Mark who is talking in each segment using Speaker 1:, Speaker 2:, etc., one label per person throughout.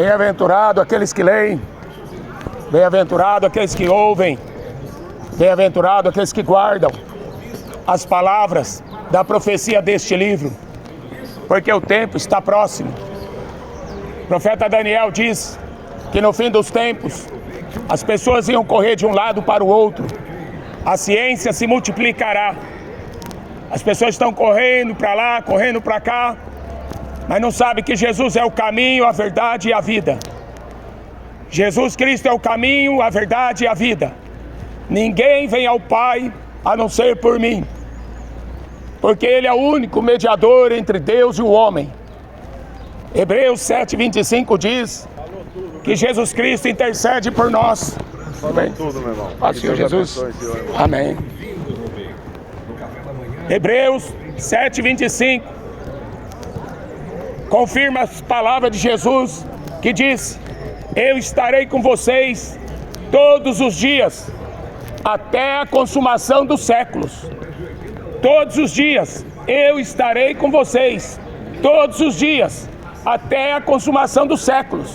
Speaker 1: Bem-aventurado aqueles que leem, bem-aventurado aqueles que ouvem, bem-aventurado aqueles que guardam as palavras da profecia deste livro, porque o tempo está próximo. O profeta Daniel diz que no fim dos tempos as pessoas iam correr de um lado para o outro, a ciência se multiplicará, as pessoas estão correndo para lá, correndo para cá, mas não sabem que Jesus é o caminho, a verdade e a vida. Jesus Cristo é o caminho, a verdade e a vida. Ninguém vem ao Pai a não ser por mim, porque Ele é o único mediador entre Deus e o homem. Hebreus 7:25 diz que Jesus Cristo intercede por nós.
Speaker 2: Falou tudo, meu irmão.
Speaker 1: Ó, Senhor Jesus.
Speaker 2: Abençoe, Senhor.
Speaker 1: Amém. Hebreus 7:25 confirma as palavras de Jesus, que diz: eu estarei com vocês todos os dias, até a consumação dos séculos. Todos os dias eu estarei com vocês, todos os dias, até a consumação dos séculos.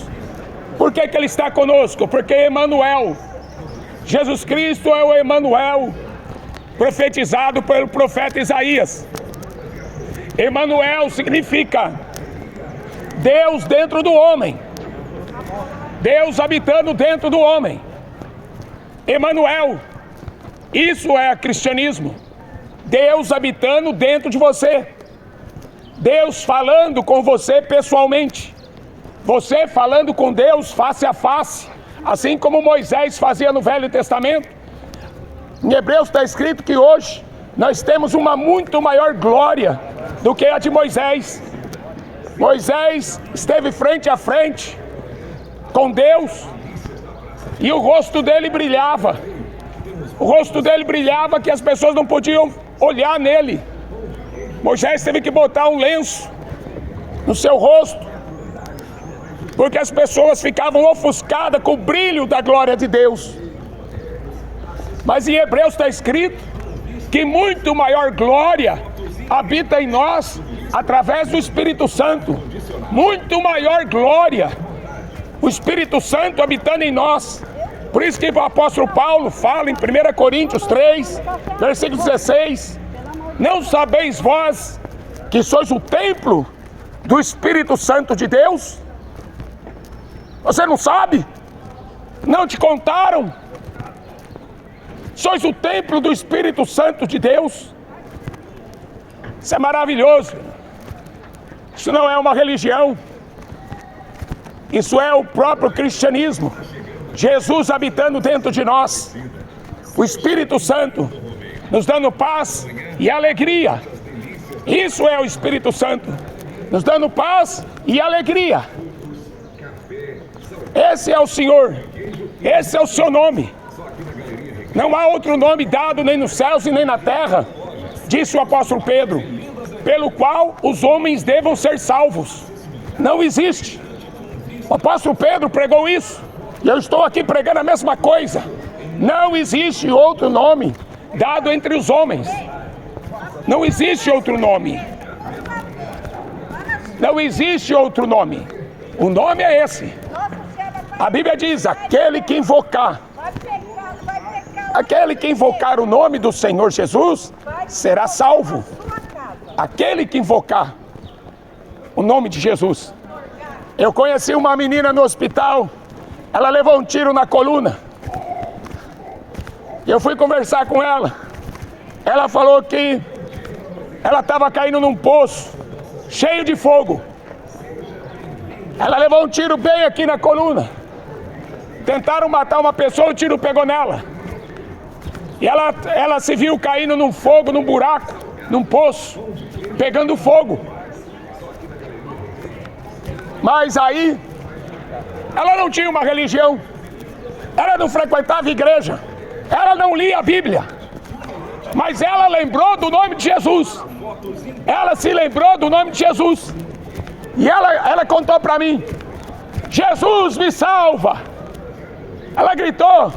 Speaker 1: Por que Ele está conosco? Porque Emanuel, Jesus Cristo é o Emanuel, profetizado pelo profeta Isaías. Emanuel significa Deus dentro do homem, Deus habitando dentro do homem. Emanuel, isso é cristianismo. Deus habitando dentro de você, Deus falando com você pessoalmente, você falando com Deus face a face, assim como Moisés fazia no Velho Testamento. Em Hebreus está escrito que hoje nós temos uma muito maior glória do que a de Moisés. Moisés esteve frente a frente com Deus e o rosto dele brilhava. O rosto dele brilhava que as pessoas não podiam olhar nele. Moisés teve que botar um lenço no seu rosto, porque as pessoas ficavam ofuscadas com o brilho da glória de Deus. Mas em Hebreus está escrito que muito maior glória habita em nós através do Espírito Santo. Muito maior glória, o Espírito Santo habitando em nós. Por isso que o apóstolo Paulo fala em 1 Coríntios 3, versículo 16: não sabeis vós que sois o templo do Espírito Santo de Deus? Você não sabe? Não te contaram? Sois o templo do Espírito Santo de Deus. Isso é maravilhoso. Isso não é uma religião, isso é o próprio cristianismo. Jesus habitando dentro de nós, o Espírito Santo nos dando paz e alegria. Isso é o Espírito Santo nos dando paz e alegria. Esse é o Senhor, esse é o seu nome. Não há outro nome dado nem nos céus e nem na terra, disse o apóstolo Pedro, pelo qual os homens devam ser salvos. Não existe. O apóstolo Pedro pregou isso, e eu estou aqui pregando a mesma coisa. Não existe outro nome dado entre os homens. Não existe outro nome. Não existe outro nome. O nome é esse. A Bíblia diz: aquele que invocar o nome do Senhor Jesus será salvo. Aquele que invocar o nome de Jesus. Eu conheci uma menina no hospital, ela levou um tiro na coluna. Eu fui conversar com ela. Ela falou que ela estava caindo num poço cheio de fogo. Ela levou um tiro bem aqui na coluna. Tentaram matar uma pessoa, o tiro pegou nela. E ela se viu caindo num fogo, num buraco, num poço, pegando fogo. Mas aí, ela não tinha uma religião, ela não frequentava igreja, ela não lia a Bíblia, mas ela lembrou do nome de Jesus. Ela se lembrou do nome de Jesus. E ela contou para mim: Jesus me salva. Ela gritou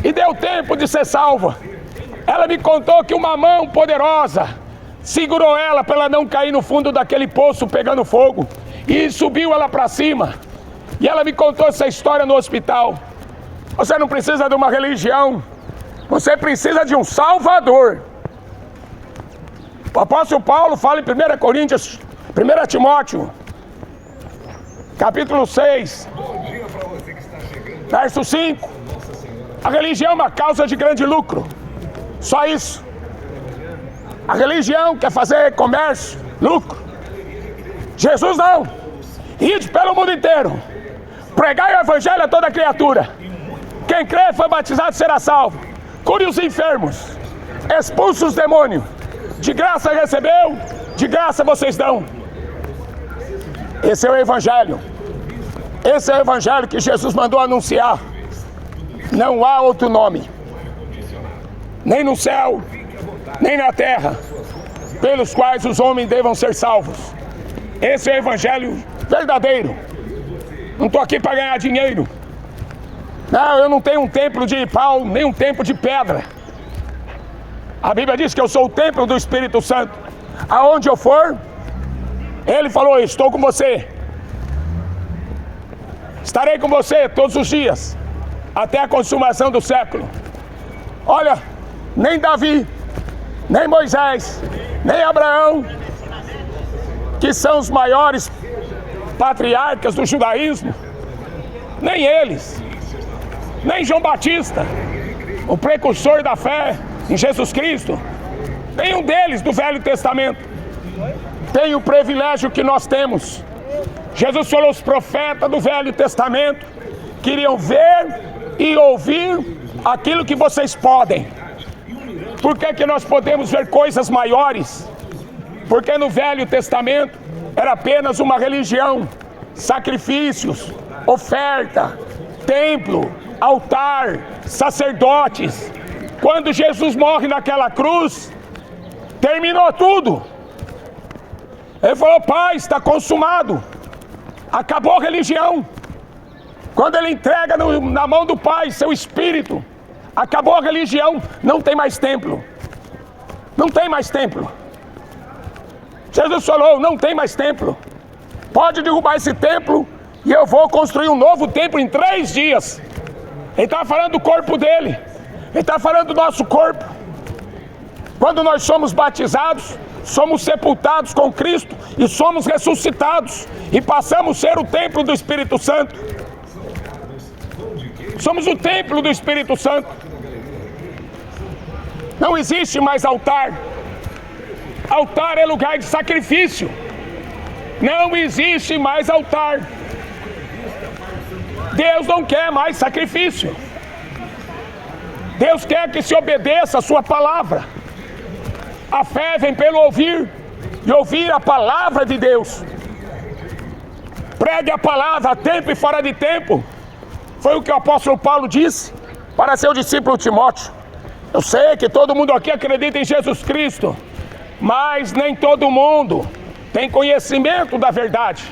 Speaker 1: e deu tempo de ser salva. Ela me contou que uma mão poderosa segurou ela para ela não cair no fundo daquele poço pegando fogo, e subiu ela para cima. E ela me contou essa história no hospital. Você não precisa de uma religião, você precisa de um Salvador. O apóstolo Paulo fala em 1 Coríntios, 1 Timóteo, capítulo 6, verso 5. A religião é uma causa de grande lucro. Só isso. A religião quer fazer comércio, lucro. Jesus não. Ide pelo mundo inteiro, pregai o evangelho a toda criatura. Quem crê e foi batizado será salvo. Cure os enfermos, expulse os demônios. De graça recebeu, de graça vocês dão. Esse é o evangelho. Esse é o evangelho que Jesus mandou anunciar. Não há outro nome, nem no céu, nem na terra, pelos quais os homens devam ser salvos. Esse é o evangelho verdadeiro. Não estou aqui para ganhar dinheiro. Não, eu não tenho um templo de pau, nem um templo de pedra. A Bíblia diz que eu sou o templo do Espírito Santo. Aonde eu for, Ele falou, estou com você. Estarei com você todos os dias, até a consumação do século. Olha, nem Davi, nem Moisés, nem Abraão, que são os maiores patriarcas do judaísmo, nem eles, nem João Batista, o precursor da fé em Jesus Cristo, nenhum deles do Velho Testamento tem o privilégio que nós temos. Jesus falou, os profetas do Velho Testamento queriam ver e ouvir aquilo que vocês podem. Por que nós podemos ver coisas maiores? Porque no Velho Testamento era apenas uma religião, sacrifícios, oferta, templo, altar, sacerdotes. Quando Jesus morre naquela cruz, terminou tudo. Ele falou, Pai, está consumado. Acabou a religião. Quando Ele entrega na mão do Pai seu Espírito, acabou a religião, não tem mais templo. Não tem mais templo. Jesus falou, não tem mais templo. Pode derrubar esse templo e eu vou construir um novo templo em 3 dias. Ele está falando do corpo dele. Ele está falando do nosso corpo. Quando nós somos batizados, somos sepultados com Cristo e somos ressuscitados e passamos a ser o templo do Espírito Santo. Somos o templo do Espírito Santo. Não existe mais altar. Altar é lugar de sacrifício. Não existe mais altar. Deus não quer mais sacrifício. Deus quer que se obedeça a sua palavra. A fé vem pelo ouvir, e ouvir a palavra de Deus. Pregue a palavra a tempo e fora de tempo. Foi o que o apóstolo Paulo disse para seu discípulo Timóteo. Eu sei que todo mundo aqui acredita em Jesus Cristo, mas nem todo mundo tem conhecimento da verdade.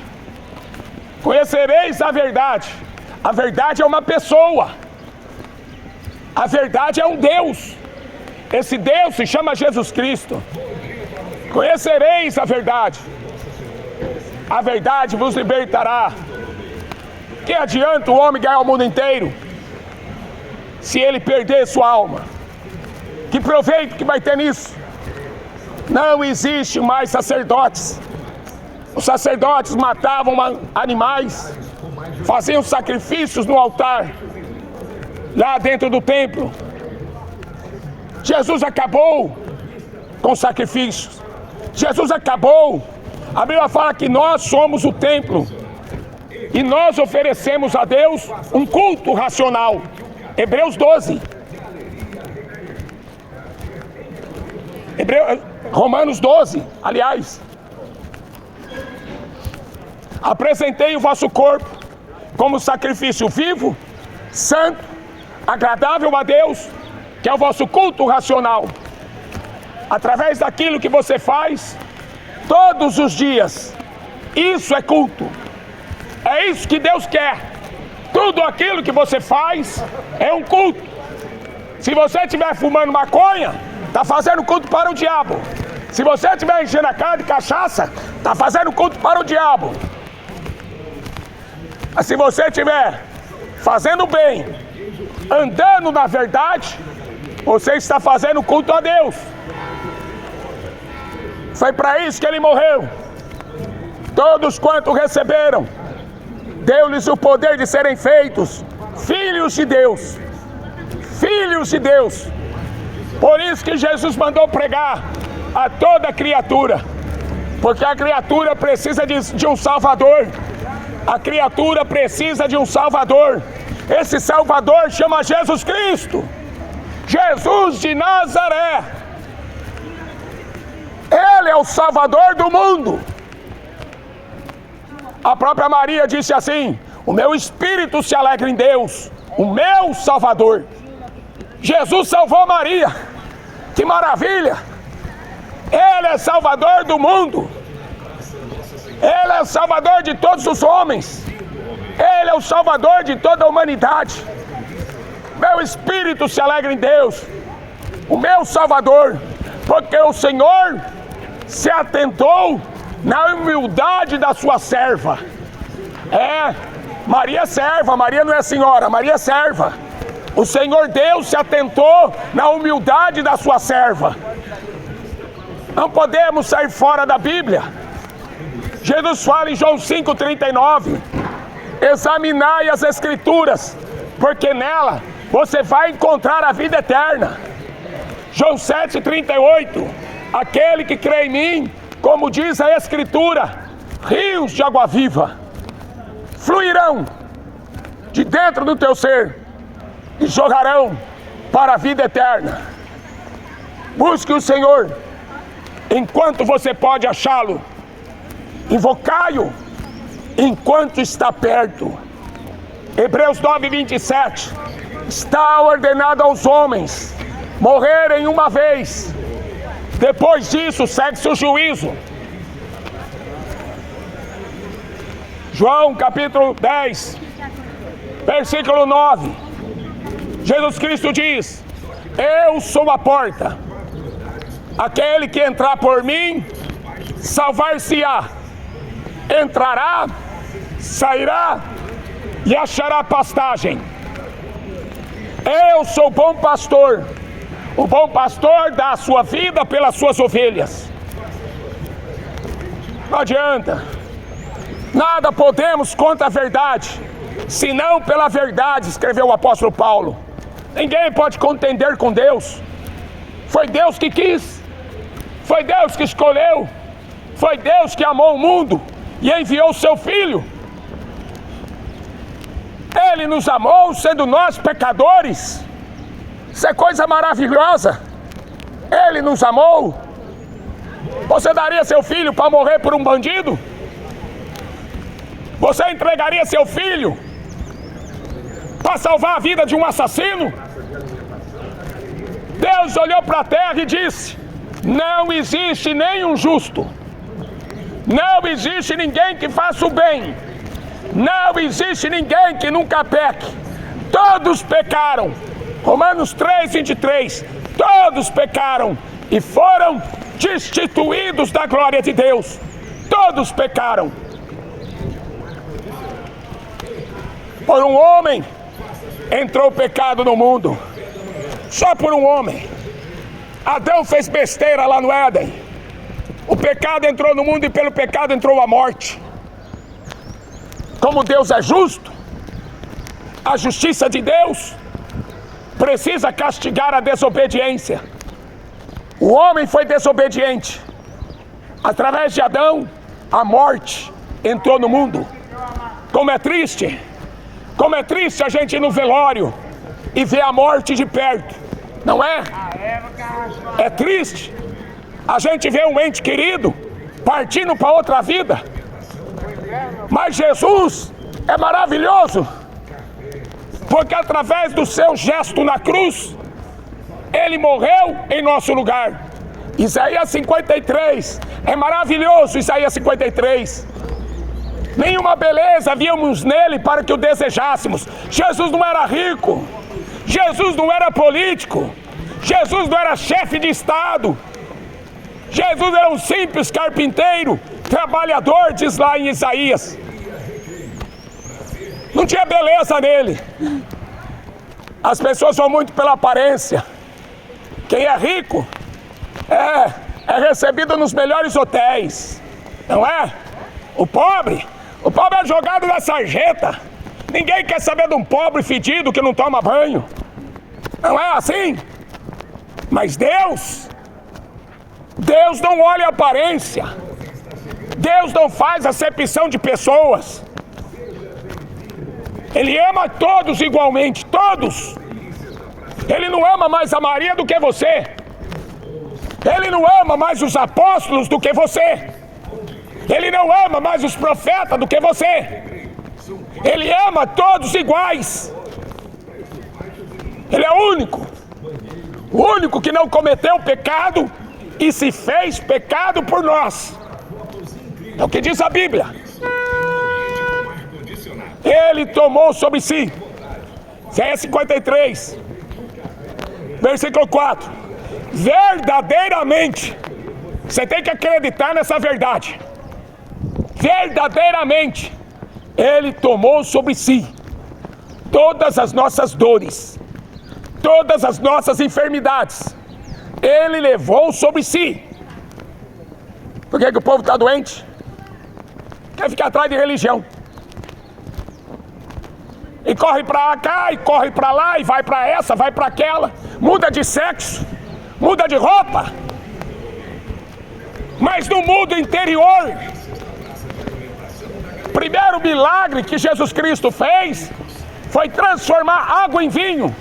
Speaker 1: Conhecereis a verdade. A verdade é uma pessoa. A verdade é um Deus. Esse Deus se chama Jesus Cristo. Conhecereis a verdade. A verdade vos libertará. Que adianta o homem ganhar o mundo inteiro se ele perder sua alma? Que proveito que vai ter nisso? Não existe mais sacerdotes. Os sacerdotes matavam animais, faziam sacrifícios no altar, lá dentro do templo. Jesus acabou com sacrifícios. Jesus acabou. A Bíblia fala que nós somos o templo e nós oferecemos a Deus um culto racional. Hebreus 12. Romanos 12, aliás. Apresentei o vosso corpo como sacrifício vivo, santo, agradável a Deus, que é o vosso culto racional. Através daquilo que você faz todos os dias, isso é culto. É isso que Deus quer. Tudo aquilo que você faz é um culto. Se você estiver fumando maconha, está fazendo culto para o diabo. Se você estiver enchendo a cara de cachaça, está fazendo culto para o diabo. Mas se você estiver fazendo bem, andando na verdade, você está fazendo culto a Deus. Foi para isso que ele morreu. Todos quanto receberam, deu-lhes o poder de serem feitos filhos de Deus. Filhos de Deus. Por isso que Jesus mandou pregar a toda criatura, porque a criatura precisa de um Salvador. A criatura precisa de um Salvador. Esse Salvador chama Jesus Cristo, Jesus de Nazaré. Ele é o Salvador do mundo. A própria Maria disse assim: o meu espírito se alegra em Deus, o meu Salvador. Jesus salvou Maria. Que maravilha! Ele é Salvador do mundo. Ele é o Salvador de todos os homens. Ele é o Salvador de toda a humanidade. Meu espírito se alegra em Deus, o meu Salvador, porque o Senhor se atentou na humildade da sua serva. Maria é serva, Maria não é senhora, Maria é serva. O Senhor Deus se atentou na humildade da sua serva. Não podemos sair fora da Bíblia. Jesus fala em João 5,39: examinai as Escrituras, porque nela você vai encontrar a vida eterna. João 7,38: aquele que crê em mim, como diz a Escritura, rios de água viva fluirão de dentro do teu ser e jorrarão para a vida eterna. Busque o Senhor enquanto você pode achá-lo. Invocai-o enquanto está perto. Hebreus 9,27: está ordenado aos homens morrerem uma vez, depois disso segue-se o juízo. João capítulo 10, versículo 9: Jesus Cristo diz: eu sou a porta, aquele que entrar por mim salvar-se-á, entrará, sairá e achará pastagem. Eu sou o bom pastor. O bom pastor dá a sua vida pelas suas ovelhas. Não adianta. Nada podemos contra a verdade, senão pela verdade, escreveu o apóstolo Paulo. Ninguém pode contender com Deus. Foi Deus que quis, foi Deus que escolheu, foi Deus que amou o mundo e enviou o seu Filho. Ele nos amou sendo nós pecadores. Isso é coisa maravilhosa. Ele nos amou. Você daria seu filho para morrer por um bandido? Você entregaria seu filho para salvar a vida de um assassino? Deus olhou para a terra e disse: não existe nenhum justo, não existe ninguém que faça o bem, não existe ninguém que nunca peque. Todos pecaram. Romanos 3,23: todos pecaram e foram destituídos da glória de Deus. Todos pecaram. Por um homem entrou o pecado no mundo. Só por um homem. Adão fez besteira lá no Éden. O pecado entrou no mundo e pelo pecado entrou a morte. Como Deus é justo, a justiça de Deus precisa castigar a desobediência. O homem foi desobediente. Através de Adão, a morte entrou no mundo. Como é triste a gente ir no velório e ver a morte de perto, não é? É triste a gente ver um ente querido partindo para outra vida. Mas Jesus é maravilhoso, porque através do seu gesto na cruz, Ele morreu em nosso lugar. Isaías 53, é maravilhoso Isaías 53. Nenhuma beleza víamos nele para que o desejássemos. Jesus não era rico, Jesus não era político, Jesus não era chefe de estado. Jesus era um simples carpinteiro, trabalhador, diz lá em Isaías. Não tinha beleza nele. As pessoas vão muito pela aparência. Quem é rico é recebido nos melhores hotéis, não é? O pobre é jogado na sarjeta. Ninguém quer saber de um pobre fedido que não toma banho. Não é assim? Mas Deus não olha a aparência. Deus não faz acepção de pessoas. Ele ama todos igualmente, todos. Ele não ama mais a Maria do que você. Ele não ama mais os apóstolos do que você. Ele não ama mais os profetas do que você. Ele ama todos iguais. Ele é o único que não cometeu pecado e se fez pecado por nós. É o que diz a Bíblia. Ele tomou sobre si. Isaías 53, versículo 4. Verdadeiramente, você tem que acreditar nessa verdade. Verdadeiramente, Ele tomou sobre si todas as nossas dores, todas as nossas enfermidades. Ele levou sobre si. Por que o povo está doente? Quer ficar atrás de religião. E corre para cá, e corre para lá, e vai para essa, vai para aquela. Muda de sexo, muda de roupa. Mas no mundo interior, o primeiro milagre que Jesus Cristo fez foi transformar água em vinho.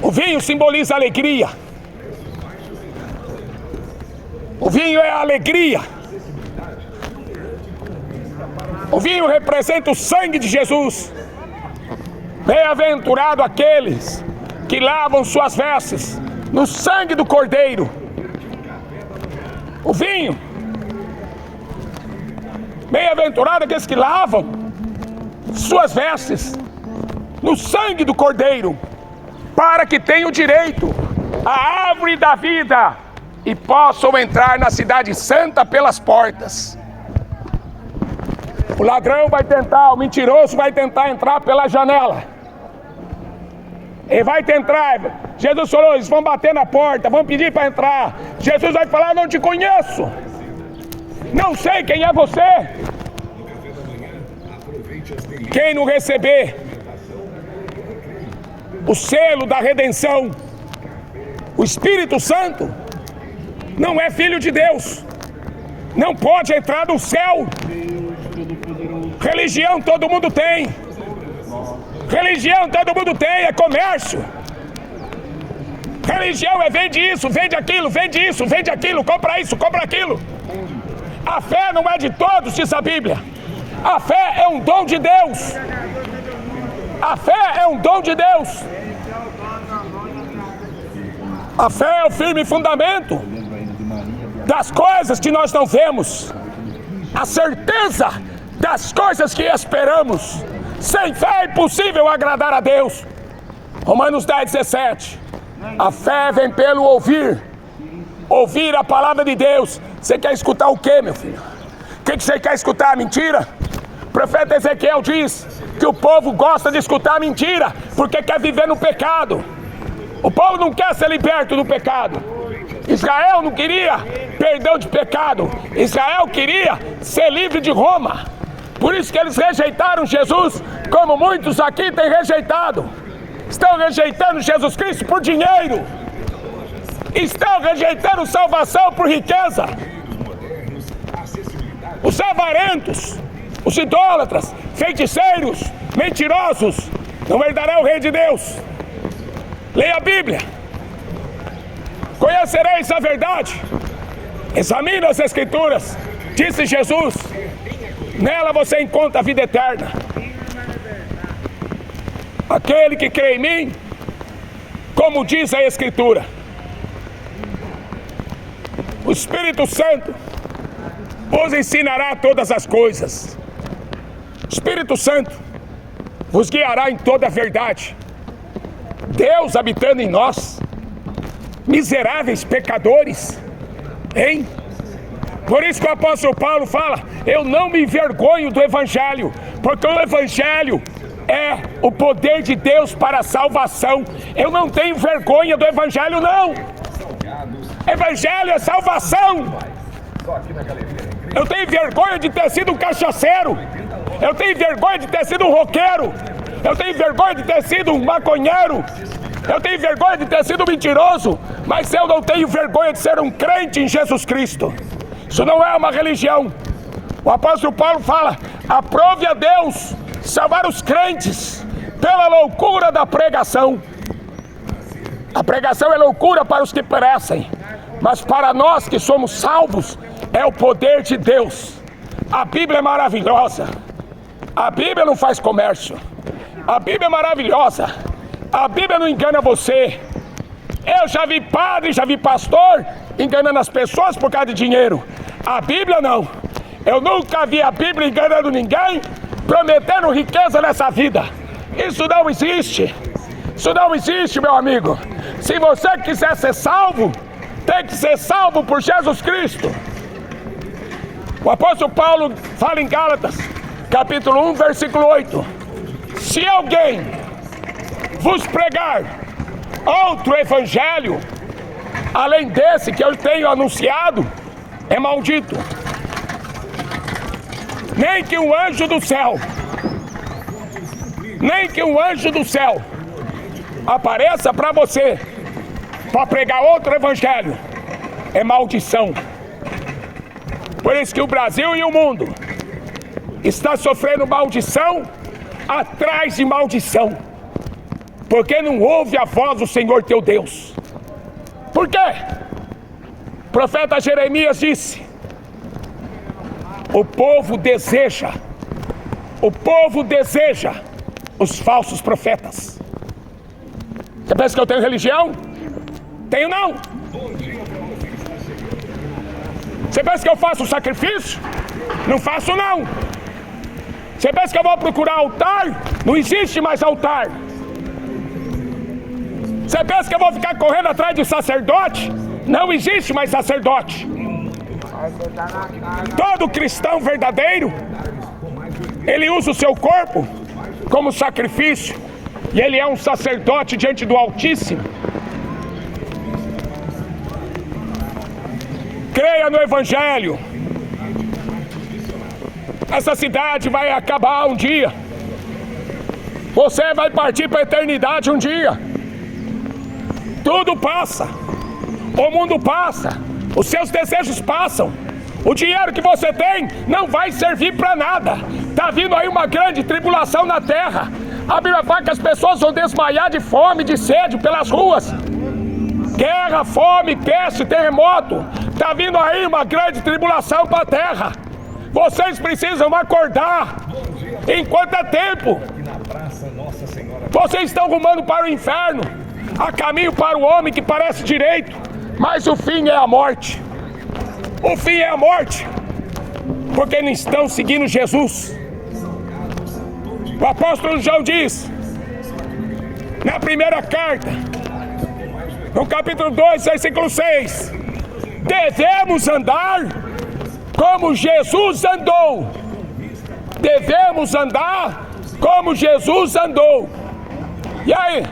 Speaker 1: O vinho simboliza alegria. O vinho é a alegria. O vinho representa o sangue de Jesus. Bem-aventurado aqueles que lavam suas vestes no sangue do Cordeiro. O vinho. Bem-aventurado aqueles que lavam suas vestes no sangue do Cordeiro, para que tenham direito à árvore da vida e possam entrar na cidade santa pelas portas. O ladrão vai tentar, o mentiroso vai tentar entrar pela janela. Ele vai tentar. Jesus falou, eles vão bater na porta, vão pedir para entrar. Jesus vai falar, não te conheço. Não sei quem é você. Quem não receber o selo da redenção, o Espírito Santo, não é filho de Deus. Não pode entrar no céu. Religião todo mundo tem. Religião todo mundo tem, é comércio. Religião é vende isso, vende aquilo, vende isso, vende aquilo, compra isso, compra aquilo. A fé não é de todos, diz a Bíblia. A fé é um dom de Deus. A fé é um dom de Deus. A fé é o firme fundamento das coisas que nós não vemos, a certeza das coisas que esperamos. Sem fé é impossível agradar a Deus. Romanos 10:17. A fé vem pelo ouvir a palavra de Deus. Você quer escutar o que, meu filho? O que você quer escutar? Mentira? O profeta Ezequiel diz que o povo gosta de escutar mentira porque quer viver no pecado. O povo não quer ser liberto do pecado. Israel não queria perdão de pecado. Israel queria ser livre de Roma. Por isso que eles rejeitaram Jesus, como muitos aqui têm rejeitado. Estão rejeitando Jesus Cristo por dinheiro. Estão rejeitando salvação por riqueza. Os avarentos, os idólatras, feiticeiros, mentirosos, não herdarão o reino de Deus. Leia a Bíblia. Conhecereis a verdade. Examine as Escrituras, disse Jesus. Nela você encontra a vida eterna. Aquele que crê em mim, como diz a Escritura, o Espírito Santo vos ensinará todas as coisas. O Espírito Santo vos guiará em toda a verdade. Deus habitando em nós, miseráveis pecadores, hein? Por isso que o apóstolo Paulo fala Eu não me envergonho do Evangelho, porque o Evangelho é o poder de Deus para a salvação. Eu não tenho vergonha do Evangelho, não. Evangelho é salvação. Eu tenho vergonha de ter sido um cachaceiro. Eu tenho vergonha de ter sido um roqueiro. Eu tenho vergonha de ter sido um maconheiro. Eu tenho vergonha de ter sido um mentiroso. Mas eu não tenho vergonha de ser um crente em Jesus Cristo. Isso não é uma religião. O apóstolo Paulo fala: aprove a Deus salvar os crentes pela loucura da pregação. A pregação é loucura para os que perecem, mas para nós que somos salvos é o poder de Deus. A Bíblia é maravilhosa. A Bíblia não faz comércio. A Bíblia é maravilhosa. A Bíblia não engana você. Eu já vi padre, já vi pastor enganando as pessoas por causa de dinheiro. A Bíblia não. Eu nunca vi a Bíblia enganando ninguém, prometendo riqueza nessa vida. Isso não existe. Isso não existe, meu amigo. Se você quiser ser salvo, tem que ser salvo por Jesus Cristo. O apóstolo Paulo fala em Gálatas, capítulo 1, versículo 8. Se alguém vos pregar outro evangelho, além desse que eu tenho anunciado, é maldito. Nem que um anjo do céu, apareça para você para pregar outro evangelho, é maldição. Por isso que o Brasil e o mundo está sofrendo maldição atrás de maldição, porque não ouve a voz do Senhor teu Deus. Por quê? O profeta Jeremias disse: o povo deseja os falsos profetas. Você pensa que eu tenho religião? Tenho não. Você pensa que eu faço sacrifício? Não faço não. Você pensa que eu vou procurar altar? Não existe mais altar. Você pensa que eu vou ficar correndo atrás de sacerdote? Não existe mais sacerdote. Todo cristão verdadeiro, ele usa o seu corpo como sacrifício, e ele é um sacerdote diante do Altíssimo. Creia no Evangelho. Essa cidade vai acabar um dia. Você vai partir para a eternidade um dia. Tudo passa. O mundo passa. Os seus desejos passam. O dinheiro que você tem não vai servir para nada. Está vindo aí uma grande tribulação na terra. A Bíblia fala que as pessoas vão desmaiar de fome, de sede pelas ruas. Guerra, fome, peste, terremoto. Está vindo aí uma grande tribulação para a terra. Vocês precisam acordar enquanto é tempo. Vocês estão rumando para o inferno, a caminho para o homem que parece direito, mas o fim é a morte. O fim é a morte, porque não estão seguindo Jesus. O apóstolo João diz, na primeira carta, no capítulo 2, versículo 6, devemos andar como Jesus andou. Devemos andar como Jesus andou. E aí?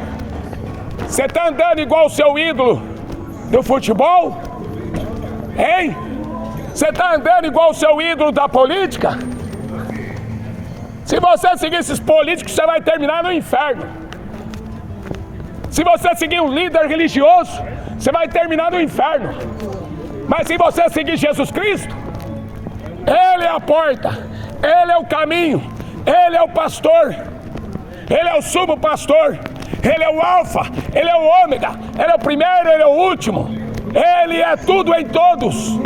Speaker 1: Você está andando igual o seu ídolo do futebol? Hein? Você está andando igual o seu ídolo da política? Se você seguir esses políticos, você vai terminar no inferno. Se você seguir um líder religioso, você vai terminar no inferno. Mas se você seguir Jesus Cristo, Ele é a porta, Ele é o caminho, Ele é o pastor, Ele é o sumo pastor, Ele é o alfa, Ele é o ômega, Ele é o primeiro, Ele é o último. Ele é tudo em todos.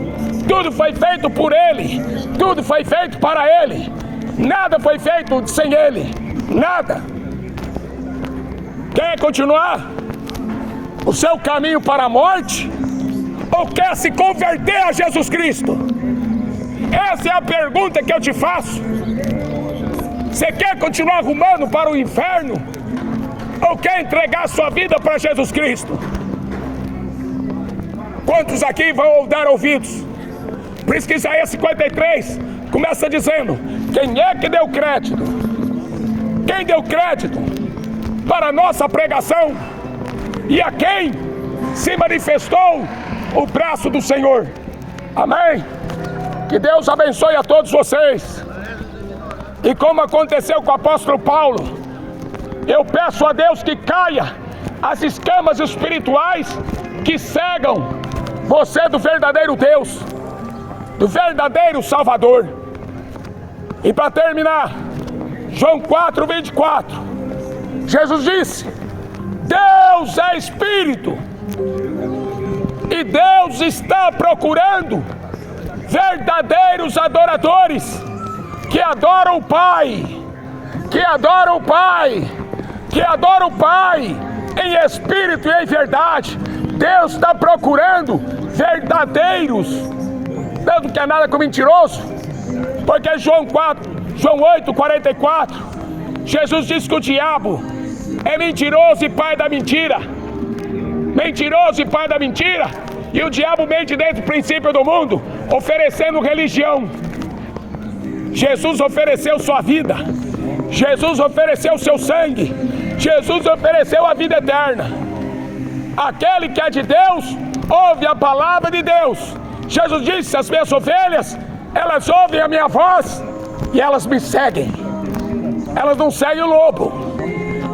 Speaker 1: Tudo foi feito por Ele, tudo foi feito para Ele. Nada foi feito sem Ele, nada. Quer continuar o seu caminho para a morte? Ou quer se converter a Jesus Cristo? Essa é a pergunta que eu te faço. Você quer continuar rumando para o inferno? Ou quer entregar sua vida para Jesus Cristo? Quantos aqui vão dar ouvidos? Por isso que Isaías 53 Começa dizendo: quem é que deu crédito? Quem deu crédito para a nossa pregação? E a quem se manifestou o braço do Senhor? Amém? Que Deus abençoe a todos vocês. E como aconteceu com o apóstolo Paulo, eu peço a Deus que caia as escamas espirituais que cegam você do verdadeiro Deus, do verdadeiro Salvador. E para terminar, João 4:24, Jesus disse: Deus é Espírito, e Deus está procurando verdadeiros adoradores que adoram o Pai, que adoram o Pai, que adoram o Pai em espírito e em verdade. Deus está procurando verdadeiros, Deus não quer nada com mentiroso, porque João 8:44, Jesus disse que o diabo é mentiroso e pai da mentira, mentiroso e pai da mentira, e o diabo mente desde o princípio do mundo, oferecendo religião. Jesus ofereceu sua vida, Jesus ofereceu seu sangue, Jesus ofereceu a vida eterna. Aquele que é de Deus, ouve a palavra de Deus. Jesus disse: as minhas ovelhas, elas ouvem a minha voz e elas me seguem. Elas não seguem o lobo,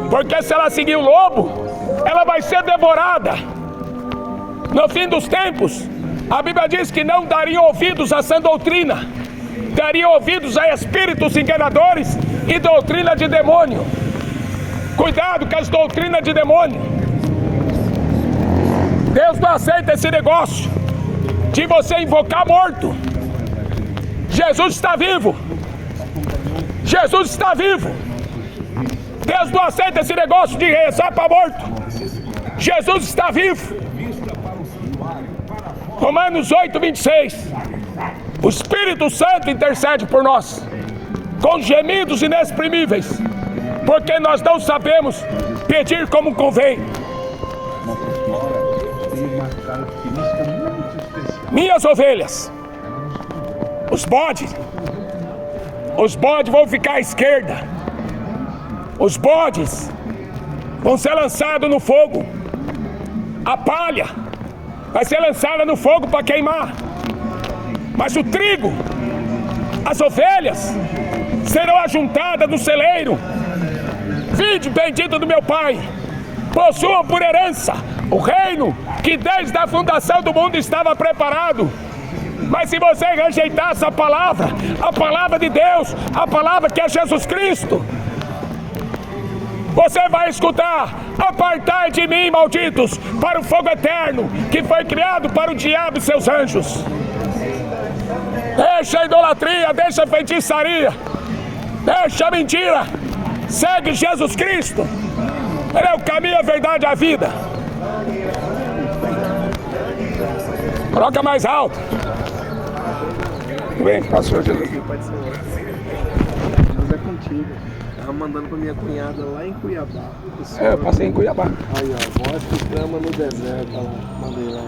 Speaker 1: porque se ela seguir o lobo, ela vai ser devorada. No fim dos tempos, a Bíblia diz que não dariam ouvidos a sã doutrina, dariam ouvidos a espíritos enganadores e doutrina de demônio. Cuidado com as doutrinas de demônio. Deus não aceita esse negócio de você invocar morto. Jesus está vivo. Jesus está vivo. Deus não aceita esse negócio de rezar para morto. Jesus está vivo. Romanos 8:26. O Espírito Santo intercede por nós com gemidos inexprimíveis, porque nós não sabemos pedir como convém. Minhas ovelhas, os bodes vão ficar à esquerda. Os bodes vão ser lançados no fogo. A palha vai ser lançada no fogo para queimar. Mas o trigo, as ovelhas, serão ajuntadas no celeiro. Vinde, bendito do meu Pai, possuam por herança o reino que desde a fundação do mundo estava preparado. Mas se você rejeitar essa palavra, a palavra de Deus, a palavra que é Jesus Cristo, você vai escutar: apartai de mim, malditos, para o fogo eterno, que foi criado para o diabo e seus anjos. Deixa a idolatria, deixa a feitiçaria, deixa a mentira, segue Jesus Cristo. Ele é o caminho, a verdade e a vida. Coloca mais alto. Vem, pastor Jesus.
Speaker 2: Deus é contigo. Tava mandando pra minha cunhada lá em Cuiabá.
Speaker 1: Eu passei em Cuiabá.
Speaker 2: Aí, ó, voz que clama no deserto, ó lá. Mandei lá.